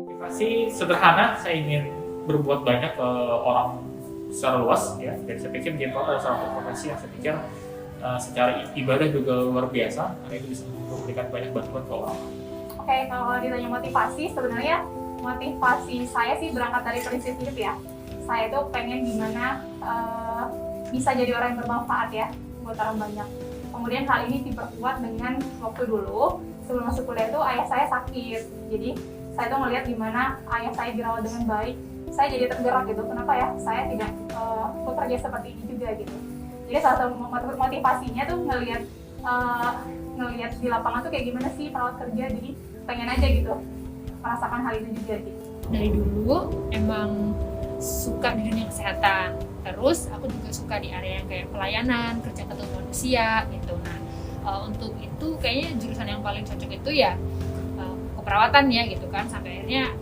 Motivasi sederhana, saya ingin berbuat banyak ke orang secara luas ya. Dan saya pikir menjadi ada salah satu profesi yang saya pikir secara ibadah juga luar biasa, karena itu bisa memberikan banyak bantuan ke orang. Oke, kalau ditanya motivasi, sebenarnya motivasi saya sih berangkat dari prinsip hidup ya. Saya tuh pengen gimana bisa jadi orang yang bermanfaat ya buat orang banyak. Kemudian hal ini diperkuat dengan waktu dulu sebelum masuk kuliah itu ayah saya sakit. Jadi saya tuh ngelihat gimana ayah saya dirawat dengan baik. Saya jadi tergerak gitu. Kenapa ya saya tidak bekerja seperti ini juga gitu. Jadi salah satu motivasinya tuh ngelihat di lapangan tuh kayak gimana sih perawat kerja. Jadi pengen aja gitu merasakan hal itu juga gitu. Dari dulu emang suka di dunia kesehatan, terus aku juga suka di area yang kayak pelayanan, kerja ketemu manusia gitu. Nah untuk itu kayaknya jurusan yang paling cocok itu ya keperawatan ya gitu kan, sampai akhirnya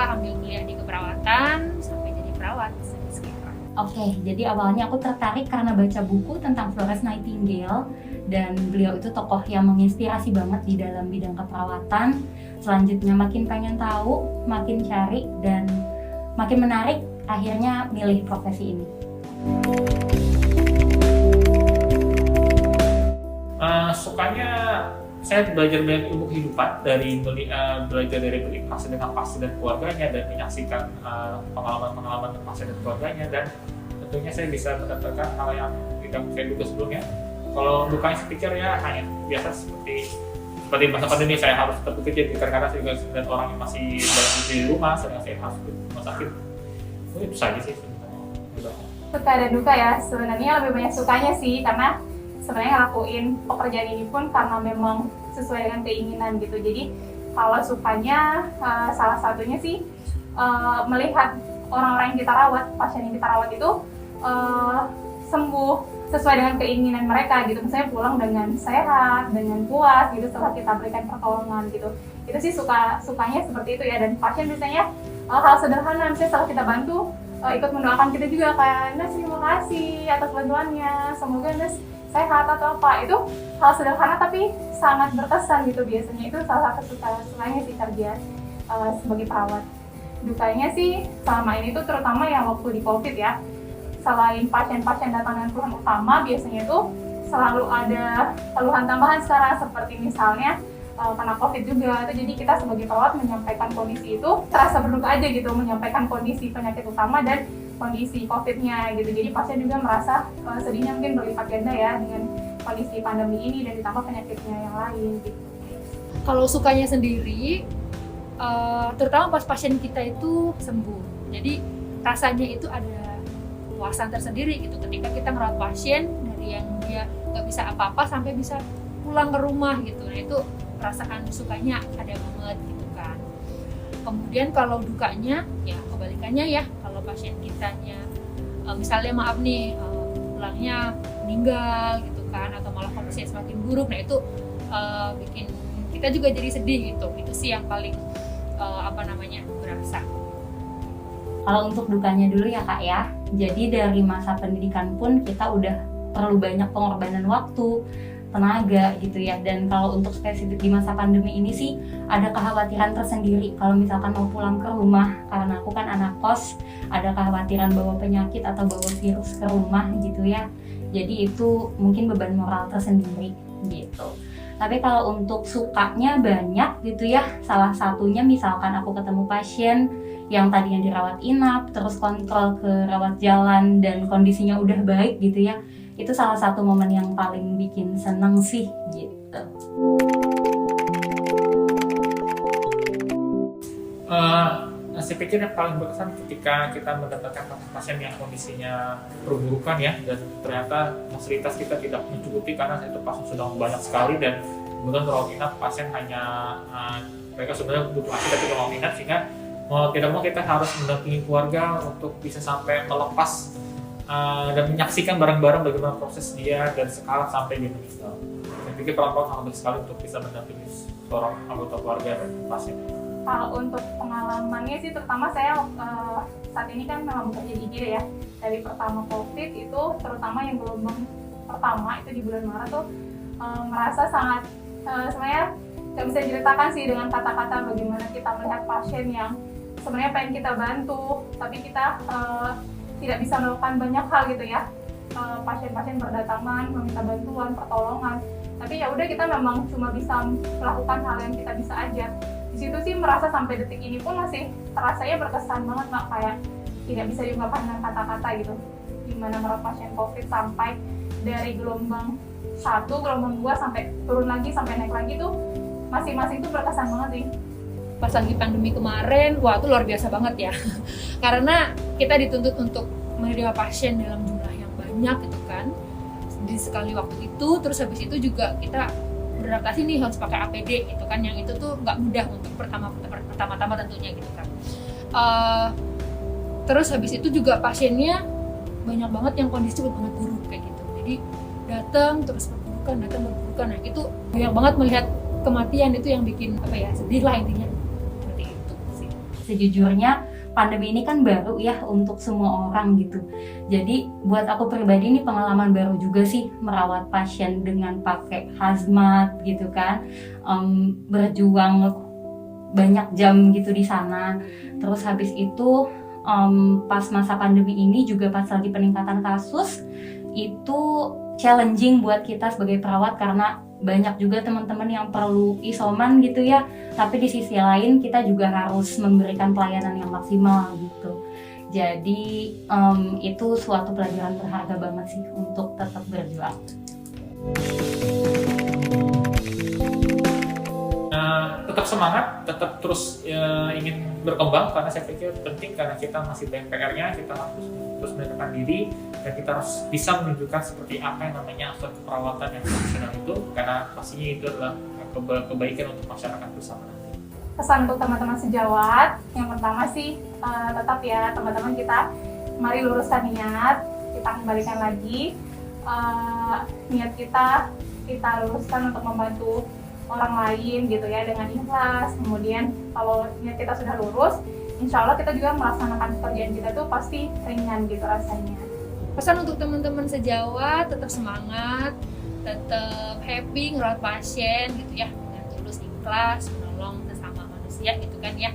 ambil kuliah di keperawatan sampai jadi perawat sekarang. Oke, jadi awalnya aku tertarik karena baca buku tentang Florence Nightingale dan beliau itu tokoh yang menginspirasi banget di dalam bidang keperawatan. Selanjutnya makin pengen tahu, makin cari, dan makin menarik, akhirnya milih profesi ini. Sukanya saya belajar banyak ilmu kehidupan dari belajar dari berinteraksi dengan pasien dan keluarganya dan menyaksikan pengalaman pasien dan keluarganya, dan tentunya saya bisa mendapatkan hal yang tidak saya duga sebelumnya. Kalau dukanya saya pikir ya hanya biasa seperti masa pandemi saya harus tetap bekerja karena saya juga melihat orang yang masih dalam di rumah, sedang saya harus ke rumah sakit. Itu saja sih sebenarnya. Suka dan duka ya, sebenarnya lebih banyak sukanya sih karena sebenarnya ngelakuin pekerjaan ini pun karena memang sesuai dengan keinginan gitu. Jadi kalau sukanya salah satunya sih melihat orang-orang yang kita rawat, pasien yang kita rawat itu sembuh sesuai dengan keinginan mereka gitu. Misalnya pulang dengan sehat, dengan puas gitu setelah kita berikan pertolongan gitu. Itu sih sukanya seperti itu ya. Dan pasien biasanya hal sederhana misalnya setelah kita bantu ikut mendoakan kita juga kayak Nes terima kasih atas bantuannya, semoga Nes sehat atau apa. Itu hal sederhana tapi sangat berkesan gitu biasanya. Itu salah satu sukanya sih kerja sebagai perawat. Dukanya sih selama ini tuh terutama yang waktu di COVID ya. Selain pasien-pasien datang dengan keluhan utama, biasanya tuh selalu ada keluhan tambahan sekarang seperti misalnya kena COVID juga. Itu jadi kita sebagai perawat menyampaikan kondisi itu terasa berduka aja gitu, menyampaikan kondisi penyakit utama dan kondisi COVID-nya gitu. Jadi pasien juga merasa sedihnya mungkin berlipat ganda ya dengan kondisi pandemi ini dan ditambah penyakitnya yang lain gitu. Kalau sukanya sendiri, terutama pas pasien kita itu sembuh. Jadi rasanya itu ada kepuasan tersendiri gitu ketika kita merawat pasien dari yang dia nggak bisa apa-apa sampai bisa pulang ke rumah gitu. Nah itu perasaan sukanya ada banget gitu kan. Kemudian kalau dukanya ya kebalikannya ya, kalau pasien kitanya misalnya maaf nih pulangnya meninggal gitu kan, atau malah kondisinya semakin buruk, nah itu bikin kita juga jadi sedih gitu. Itu sih yang paling berasa. Kalau untuk dukanya dulu ya Kak ya, jadi dari masa pendidikan pun kita udah perlu banyak pengorbanan waktu, tenaga gitu ya. Dan kalau untuk spesifik di masa pandemi ini sih ada kekhawatiran tersendiri kalau misalkan mau pulang ke rumah, karena aku kan anak kos, ada kekhawatiran bawa penyakit atau bawa virus ke rumah gitu ya. Jadi itu mungkin beban moral tersendiri gitu. Tapi kalau untuk sukanya banyak gitu ya, salah satunya misalkan aku ketemu pasien yang tadinya dirawat inap, terus kontrol ke rawat jalan dan kondisinya udah baik gitu ya. Itu salah satu momen yang paling bikin seneng sih gitu. Saya pikir yang paling berkesan ketika kita mendapatkan pasien yang kondisinya perburukan ya, dan ternyata fasilitas kita tidak mencukupi karena itu pasien sudah banyak sekali, dan kemudian rawat inap pasien hanya mereka sebenarnya butuh ASI tapi rawat inap, sehingga mau tidak mau kita harus mendampingi keluarga untuk bisa sampai melepas dan menyaksikan bareng-bareng bagaimana proses dia dan sekarang sampai dia meninggal. Saya pikir peran-peran sangat baik sekali untuk bisa mendampingi seorang anggota keluarga dan pasien. Kalau untuk pengalamannya sih terutama saya saat ini kan memang bekerja di IGD ya. Dari pertama COVID itu terutama yang gelombang pertama itu di bulan Maret tuh merasa sangat sebenarnya nggak bisa diceritakan sih dengan kata-kata bagaimana kita melihat pasien yang sebenarnya pengen kita bantu, tapi kita tidak bisa melakukan banyak hal gitu ya. Pasien-pasien berdatangan meminta bantuan, pertolongan, tapi ya udah kita memang cuma bisa melakukan hal yang kita bisa aja. Di situ sih merasa sampai detik ini pun masih rasanya berkesan banget Mbak, kayak tidak bisa diungkapkan dengan kata-kata gitu. Gimana merawat pasien COVID sampai dari gelombang 1, gelombang 2 sampai turun lagi sampai naik lagi tuh masing-masing tuh berkesan banget sih. Pas lagi pandemi kemarin, wah itu luar biasa banget ya. Karena kita dituntut untuk menerima pasien dalam jumlah yang banyak gitu kan, di sekali waktu itu. Terus habis itu juga kita beradaptasi nih harus pakai APD gitu kan, yang itu tuh nggak mudah untuk pertama-tama tentunya gitu kan. Terus habis itu juga pasiennya banyak banget yang kondisi banget buruk kayak gitu. Jadi datang terus berburukan. Nah itu banyak banget melihat kematian, itu yang bikin apa ya, sedih lah intinya. Seperti itu sih. Sejujurnya pandemi ini kan baru ya untuk semua orang gitu. Jadi buat aku pribadi ini pengalaman baru juga sih merawat pasien dengan pakai hazmat gitu kan. Berjuang banyak jam gitu di sana. Terus habis itu pas masa pandemi ini juga pas lagi peningkatan kasus itu challenging buat kita sebagai perawat, karena banyak juga teman-teman yang perlu isoman gitu ya, tapi di sisi lain kita juga harus memberikan pelayanan yang maksimal gitu. Jadi itu suatu pelajaran berharga banget sih untuk tetap berjuang. Tetap semangat, tetap terus ingin berkembang, karena saya pikir penting, karena kita masih banyak PR-nya, kita harus terus mendekatkan diri, dan kita harus bisa menunjukkan seperti apa yang namanya aspek keperawatan yang profesional itu, karena pastinya itu adalah kebaikan untuk masyarakat bersama. Pesan untuk teman-teman sejawat, yang pertama sih tetap ya teman-teman, kita mari luruskan niat, kita kembalikan lagi niat kita luruskan untuk membantu orang lain gitu ya dengan ikhlas. Kemudian kalau niat kita sudah lurus, insya Allah kita juga melaksanakan pekerjaan kita tuh pasti ringan gitu rasanya. Pesan untuk teman-teman sejawat, tetap semangat, tetap happy ngerawat pasien gitu ya, dengan tulus ikhlas menolong sesama manusia gitu kan ya.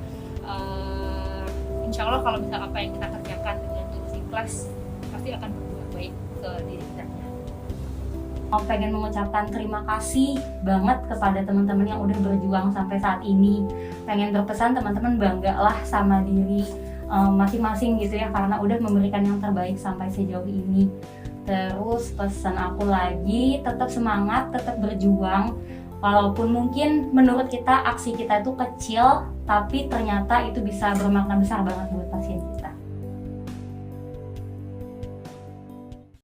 Insya Allah kalau misal apa yang kita kerjakan dengan tulus ikhlas pasti akan berbuah baik ke diri kita. Pengen mengucapkan terima kasih banget kepada teman-teman yang udah berjuang sampai saat ini. Pengen berpesan teman-teman banggalah sama diri masing-masing gitu ya, karena udah memberikan yang terbaik sampai sejauh ini. Terus pesan aku lagi, tetap semangat, tetap berjuang. Walaupun mungkin menurut kita aksi kita itu kecil, tapi ternyata itu bisa bermakna besar banget buat pasien kita.